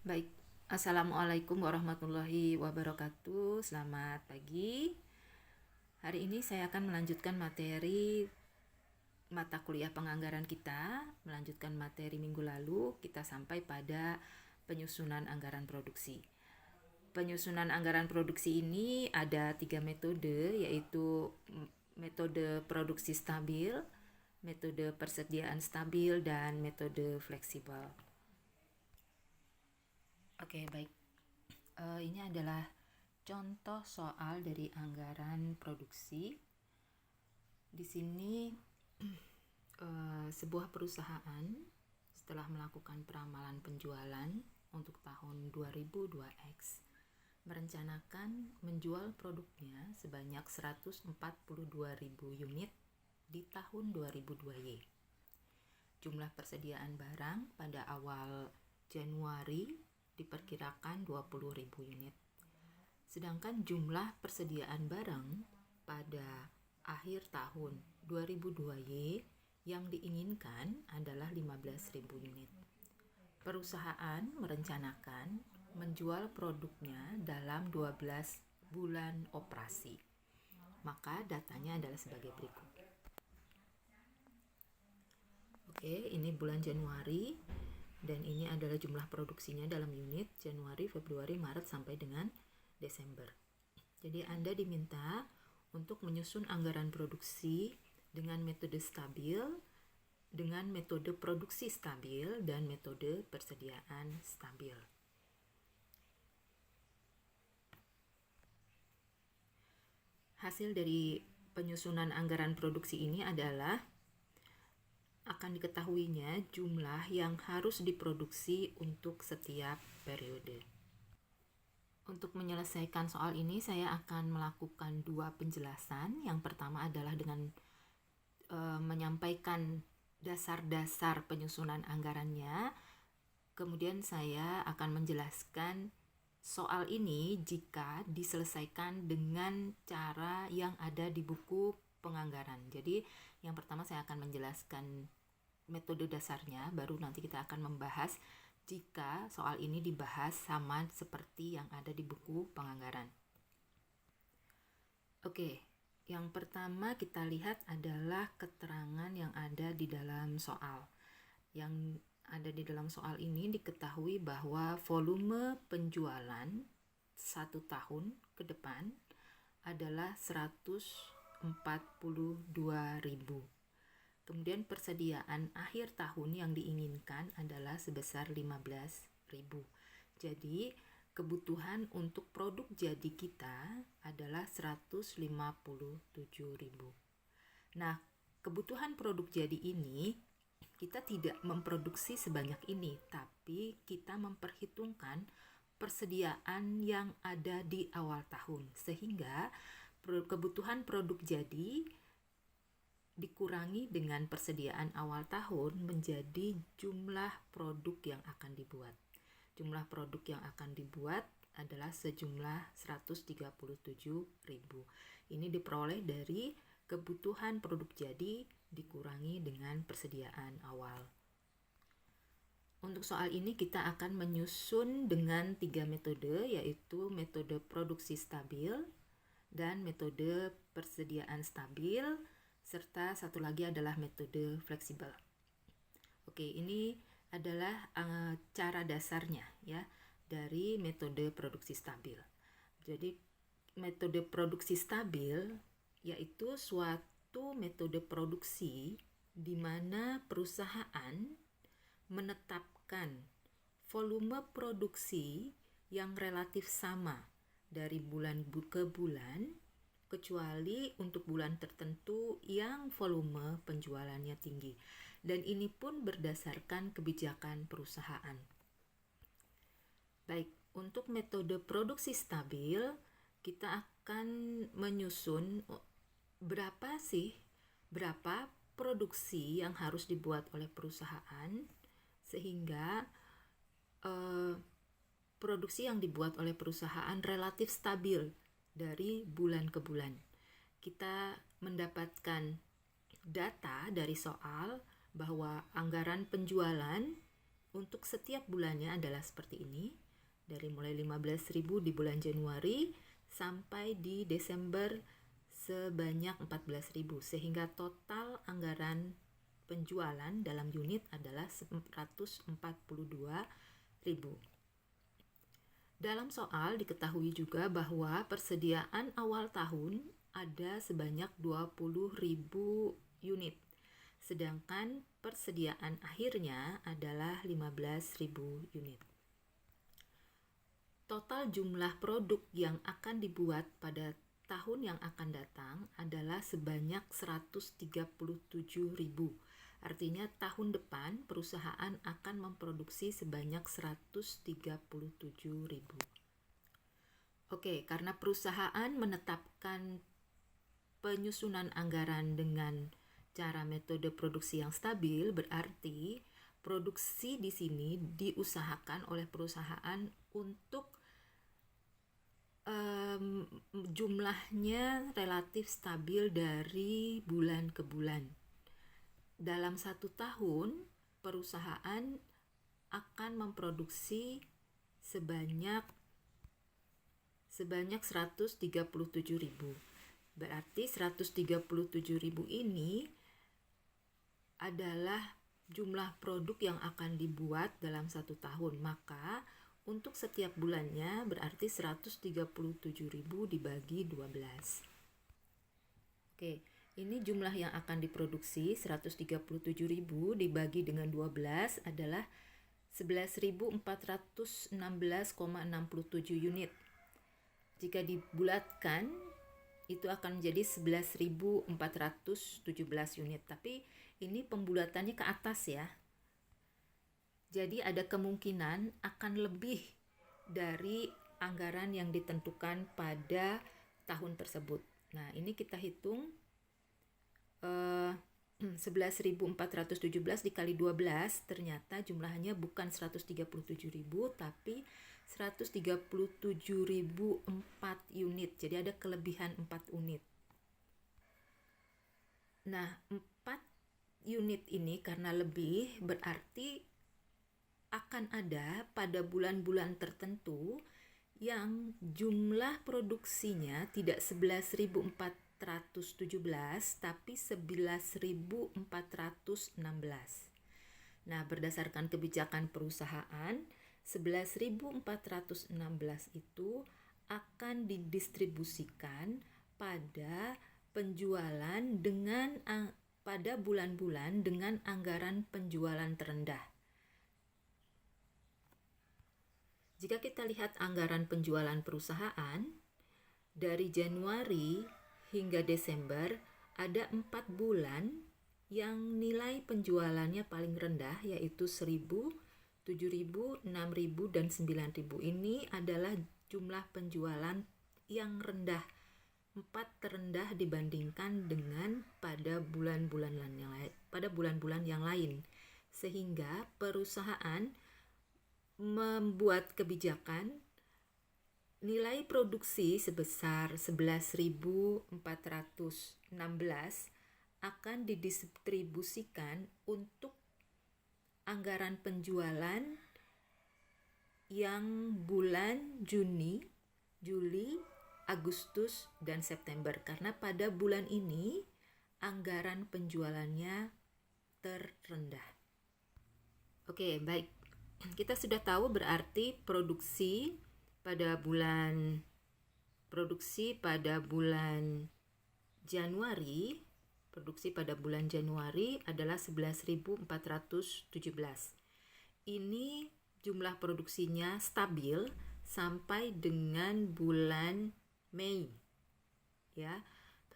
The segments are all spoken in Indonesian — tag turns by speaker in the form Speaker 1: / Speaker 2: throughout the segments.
Speaker 1: Baik, Assalamualaikum warahmatullahi wabarakatuh. Selamat pagi. Hari ini saya akan melanjutkan materi mata kuliah penganggaran kita. Melanjutkan materi minggu lalu, kita sampai pada penyusunan anggaran produksi. Penyusunan anggaran produksi ini ada 3 metode, yaitu metode produksi stabil, metode persediaan stabil, dan metode fleksibel. Oke, baik. Ini adalah contoh soal dari anggaran produksi. Di sini sebuah perusahaan setelah melakukan peramalan penjualan untuk tahun 2002X merencanakan menjual produknya sebanyak 142.000 unit di tahun 2002Y. Jumlah persediaan barang pada awal Januari diperkirakan 20.000 unit. Sedangkan jumlah persediaan barang pada akhir tahun 2002Y yang diinginkan adalah 15.000 unit. Perusahaan merencanakan menjual produknya dalam 12 bulan operasi. Maka datanya adalah sebagai berikut. Oke, ini bulan Januari dan ini adalah jumlah produksinya dalam unit Januari, Februari, Maret sampai dengan Desember. Jadi Anda diminta untuk menyusun anggaran produksi dengan metode stabil, dengan metode produksi stabil, dan metode persediaan stabil. Hasil dari penyusunan anggaran produksi ini adalah akan diketahuinya jumlah yang harus diproduksi untuk setiap periode. Untuk menyelesaikan soal ini, saya akan melakukan 2 penjelasan. Yang pertama adalah dengan menyampaikan dasar-dasar penyusunan anggarannya. Kemudian saya akan menjelaskan soal ini jika diselesaikan dengan cara yang ada di buku penganggaran. Jadi yang pertama saya akan menjelaskan metode dasarnya, baru nanti kita akan membahas jika soal ini dibahas sama seperti yang ada di buku penganggaran. Oke, yang pertama kita lihat adalah keterangan yang ada di dalam soal. Yang ada di dalam soal ini diketahui bahwa volume penjualan 1 tahun ke depan adalah 142.000. Kemudian persediaan akhir tahun yang diinginkan adalah sebesar 15.000. Jadi kebutuhan untuk produk jadi kita adalah 157.000. Nah, kebutuhan produk jadi ini kita tidak memproduksi sebanyak ini, tapi kita memperhitungkan persediaan yang ada di awal tahun, sehingga kebutuhan produk jadi dikurangi dengan persediaan awal tahun menjadi jumlah produk yang akan dibuat. Jumlah produk yang akan dibuat adalah sejumlah 137.000. Ini diperoleh dari kebutuhan produk jadi dikurangi dengan persediaan awal. Untuk soal ini kita akan menyusun dengan 3 metode, yaitu metode produksi stabil dan metode persediaan stabil, serta satu lagi adalah metode fleksibel. Oke, ini adalah cara dasarnya ya dari metode produksi stabil. Jadi metode produksi stabil yaitu suatu metode produksi di mana perusahaan menetapkan volume produksi yang relatif sama dari bulan ke bulan, kecuali untuk bulan tertentu yang volume penjualannya tinggi. Dan ini pun berdasarkan kebijakan perusahaan. Baik, untuk metode produksi stabil, kita akan menyusun berapa produksi yang harus dibuat oleh perusahaan, sehingga produksi yang dibuat oleh perusahaan relatif stabil dari bulan ke bulan. Kita mendapatkan data dari soal bahwa anggaran penjualan untuk setiap bulannya adalah seperti ini. Dari mulai 15.000 di bulan Januari sampai di Desember sebanyak 14.000, sehingga total anggaran penjualan dalam unit adalah 142.000. Dalam soal diketahui juga bahwa persediaan awal tahun ada sebanyak 20.000 unit, sedangkan persediaan akhirnya adalah 15.000 unit. Total jumlah produk yang akan dibuat pada tahun yang akan datang adalah sebanyak 137.000. Artinya tahun depan perusahaan akan memproduksi sebanyak 137.000. Oke, karena perusahaan menetapkan penyusunan anggaran dengan cara metode produksi yang stabil, berarti produksi di sini diusahakan oleh perusahaan untuk jumlahnya relatif stabil dari bulan ke bulan. Dalam satu tahun, perusahaan akan memproduksi sebanyak 137.000. Berarti 137.000 ini adalah jumlah produk yang akan dibuat dalam satu tahun. Maka untuk setiap bulannya berarti 137.000 dibagi 12. Oke, ini jumlah yang akan diproduksi 137.000 dibagi dengan 12 adalah 11.416,67 unit. Jika dibulatkan itu akan menjadi 11.417 unit. Tapi ini pembulatannya ke atas ya. Jadi ada kemungkinan akan lebih dari anggaran yang ditentukan pada tahun tersebut. Nah, ini kita hitung 11.417 dikali 12, ternyata jumlahnya bukan 137.000 tapi 137.004 unit. Jadi ada kelebihan 4 unit. Nah, 4 unit ini karena lebih berarti akan ada pada bulan-bulan tertentu yang jumlah produksinya tidak 11.417 tapi 11.416. Nah, berdasarkan kebijakan perusahaan, 11.416 itu akan didistribusikan pada penjualan pada bulan-bulan dengan anggaran penjualan terendah. Jika kita lihat anggaran penjualan perusahaan, dari Januari hingga Desember ada 4 bulan yang nilai penjualannya paling rendah, yaitu 1.000, 7.000, 6.000, dan 9.000. Ini adalah jumlah penjualan yang rendah, 4 terendah dibandingkan dengan pada bulan-bulan yang lain. Sehingga perusahaan membuat kebijakan nilai produksi sebesar 11.416 akan didistribusikan untuk anggaran penjualan yang bulan Juni, Juli, Agustus, dan September. Karena pada bulan ini anggaran penjualannya terendah. Oke, baik. Kita sudah tahu berarti produksi pada bulan Januari adalah 11.417. Ini jumlah produksinya stabil sampai dengan bulan Mei. Ya,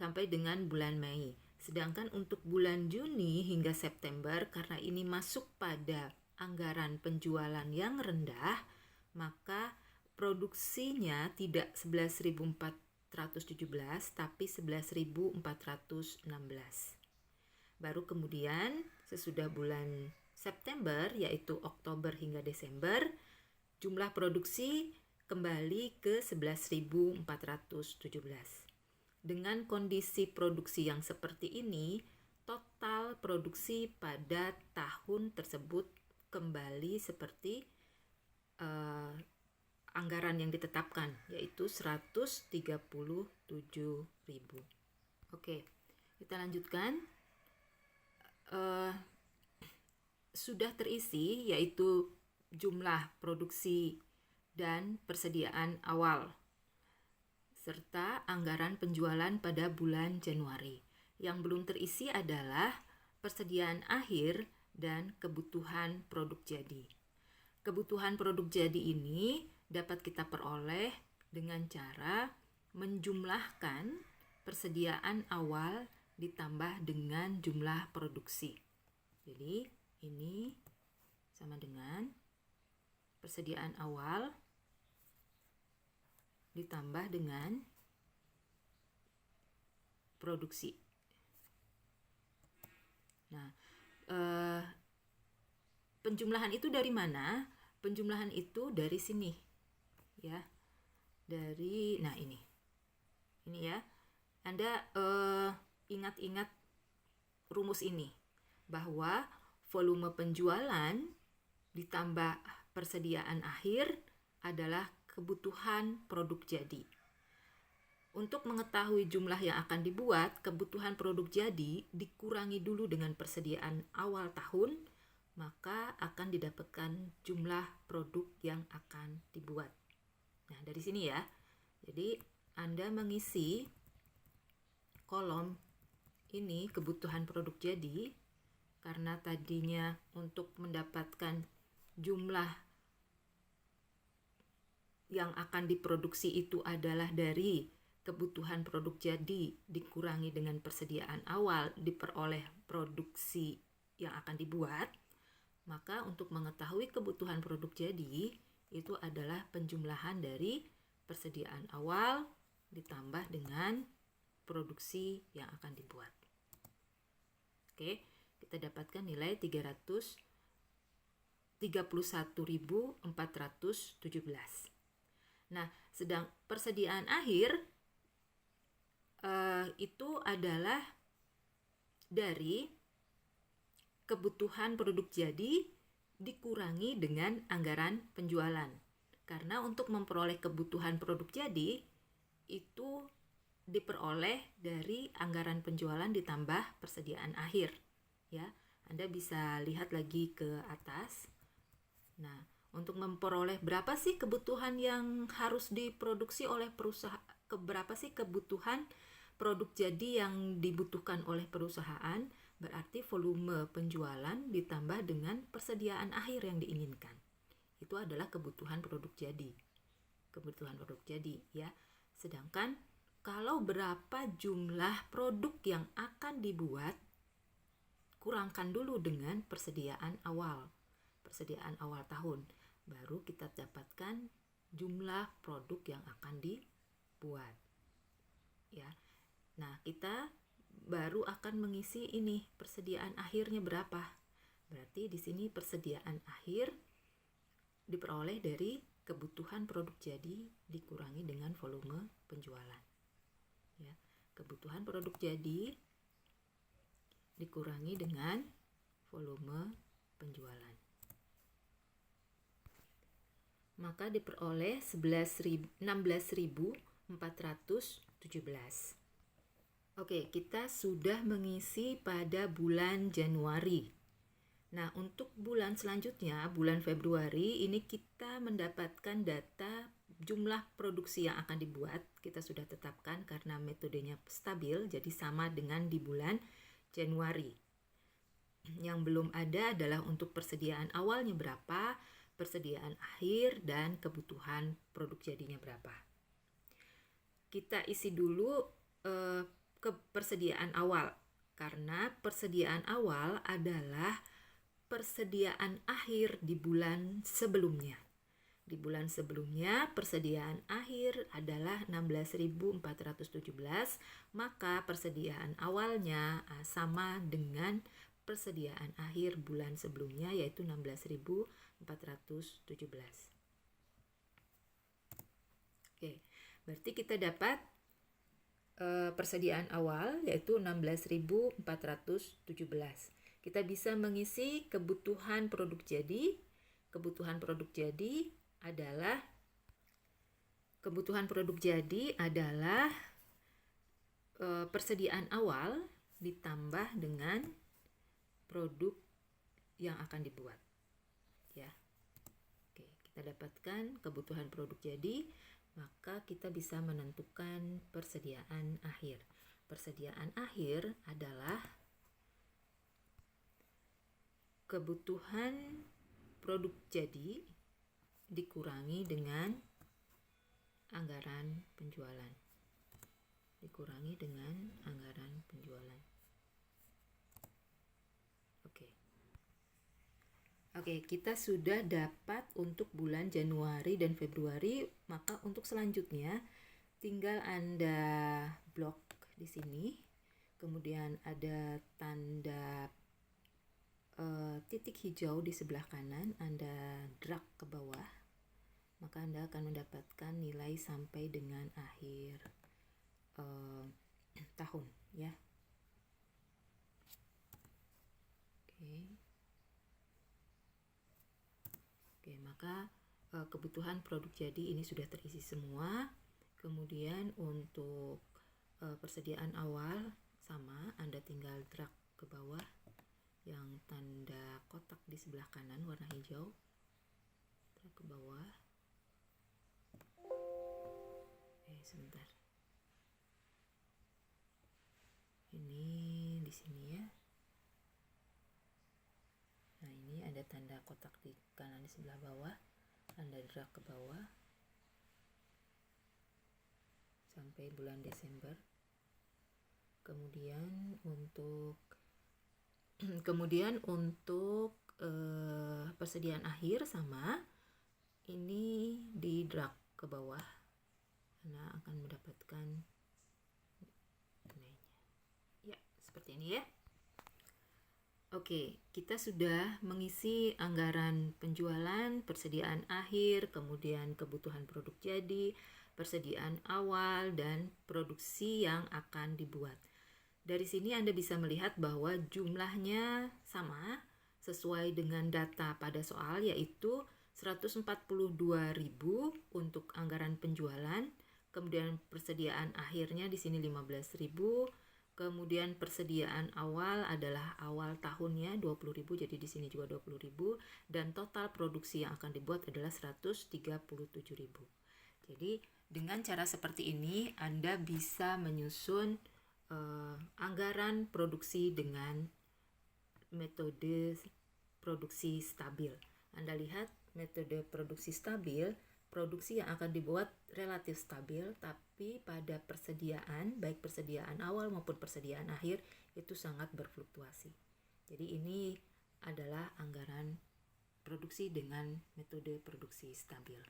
Speaker 1: sampai dengan bulan Mei. Sedangkan untuk bulan Juni hingga September, karena ini masuk pada anggaran penjualan yang rendah, maka produksinya tidak 11.417 tapi 11.416. Baru kemudian sesudah bulan September, yaitu Oktober hingga Desember, jumlah produksi kembali ke 11.417. Dengan kondisi produksi yang seperti ini, total produksi pada tahun tersebut kembali seperti anggaran yang ditetapkan, yaitu 137.000. Oke, kita lanjutkan. Sudah terisi yaitu jumlah produksi dan persediaan awal serta anggaran penjualan pada bulan Januari. Yang belum terisi adalah persediaan akhir dan kebutuhan produk jadi. Kebutuhan produk jadi ini dapat kita peroleh dengan cara menjumlahkan persediaan awal ditambah dengan jumlah produksi. Jadi ini sama dengan persediaan awal ditambah dengan produksi. Nah, penjumlahan itu dari mana? Penjumlahan itu dari sini, ya. Dari, nah ini ya. Anda ingat-ingat rumus ini, bahwa volume penjualan ditambah persediaan akhir adalah kebutuhan produk jadi. Untuk mengetahui jumlah yang akan dibuat, kebutuhan produk jadi dikurangi dulu dengan persediaan awal tahun, maka akan didapatkan jumlah produk yang akan dibuat. Nah, dari sini ya. Jadi, Anda mengisi kolom ini kebutuhan produk jadi, karena tadinya untuk mendapatkan jumlah yang akan diproduksi itu adalah dari kebutuhan produk jadi dikurangi dengan persediaan awal diperoleh produksi yang akan dibuat, maka untuk mengetahui kebutuhan produk jadi itu adalah penjumlahan dari persediaan awal ditambah dengan produksi yang akan dibuat. Oke, kita dapatkan nilai 331.417. Nah, sedang persediaan akhir itu adalah dari kebutuhan produk jadi dikurangi dengan anggaran penjualan. Karena untuk memperoleh kebutuhan produk jadi itu diperoleh dari anggaran penjualan ditambah persediaan akhir, ya. Anda bisa lihat lagi ke atas. Nah, untuk memperoleh berapa sih kebutuhan yang harus diproduksi oleh perusahaan, berapa sih kebutuhan produk jadi yang dibutuhkan oleh perusahaan, berarti volume penjualan ditambah dengan persediaan akhir yang diinginkan. Itu adalah kebutuhan produk jadi. Kebutuhan produk jadi, ya. Sedangkan kalau berapa jumlah produk yang akan dibuat, kurangkan dulu dengan persediaan awal. Persediaan awal tahun. Baru kita dapatkan jumlah produk yang akan dibuat. Ya. Nah, kita baru akan mengisi ini persediaan akhirnya berapa. Berarti di sini persediaan akhir diperoleh dari kebutuhan produk jadi dikurangi dengan volume penjualan. Ya, kebutuhan produk jadi dikurangi dengan volume penjualan. Maka diperoleh 16.417. Oke, kita sudah mengisi pada bulan Januari. Nah, untuk bulan selanjutnya, bulan Februari, ini kita mendapatkan data jumlah produksi yang akan dibuat. Kita sudah tetapkan karena metodenya stabil, jadi sama dengan di bulan Januari. Yang belum ada adalah untuk persediaan awalnya berapa, persediaan akhir, dan kebutuhan produk jadinya berapa. Kita isi dulu ke persediaan awal, karena persediaan awal adalah persediaan akhir di bulan sebelumnya. Di bulan sebelumnya persediaan akhir adalah 16.417, maka persediaan awalnya sama dengan persediaan akhir bulan sebelumnya, yaitu 16.417. Oke, berarti kita dapat persediaan awal yaitu 16.417. kita bisa mengisi kebutuhan produk jadi. Kebutuhan produk jadi adalah persediaan awal ditambah dengan produk yang akan dibuat. Ya. Oke, kita dapatkan kebutuhan produk jadi, maka kita bisa menentukan persediaan akhir. Persediaan akhir adalah kebutuhan produk jadi dikurangi dengan anggaran penjualan. Oke, kita sudah dapat untuk bulan Januari dan Februari, maka untuk selanjutnya tinggal Anda blok di sini. Kemudian ada tanda titik hijau di sebelah kanan, Anda drag ke bawah, maka Anda akan mendapatkan nilai sampai dengan akhir tahun, ya. Oke, maka kebutuhan produk jadi ini sudah terisi semua. Kemudian untuk persediaan awal sama, Anda tinggal drag ke bawah yang tanda kotak di sebelah kanan warna hijau, drag ke bawah. Sebentar. Ini di sini ya. Nah, ini ada tanda kotak di kanan di sebelah bawah. Anda drag ke bawah sampai bulan Desember. Kemudian untuk persediaan akhir sama, ini di drag ke bawah, Anda akan mendapatkan nilainya. Ya, seperti ini ya. Oke, kita sudah mengisi anggaran penjualan, persediaan akhir, kemudian kebutuhan produk jadi, persediaan awal, dan produksi yang akan dibuat. Dari sini Anda bisa melihat bahwa jumlahnya sama sesuai dengan data pada soal, yaitu 142.000 untuk anggaran penjualan, kemudian persediaan akhirnya di sini 15.000, kemudian persediaan awal adalah awal tahunnya 20.000, jadi di sini juga 20.000, dan total produksi yang akan dibuat adalah 137.000. Jadi dengan cara seperti ini Anda bisa menyusun anggaran produksi dengan metode produksi stabil. Anda lihat metode produksi stabil, produksi yang akan dibuat relatif stabil, tapi pada persediaan, baik persediaan awal maupun persediaan akhir, itu sangat berfluktuasi. Jadi ini adalah anggaran produksi dengan metode produksi stabil.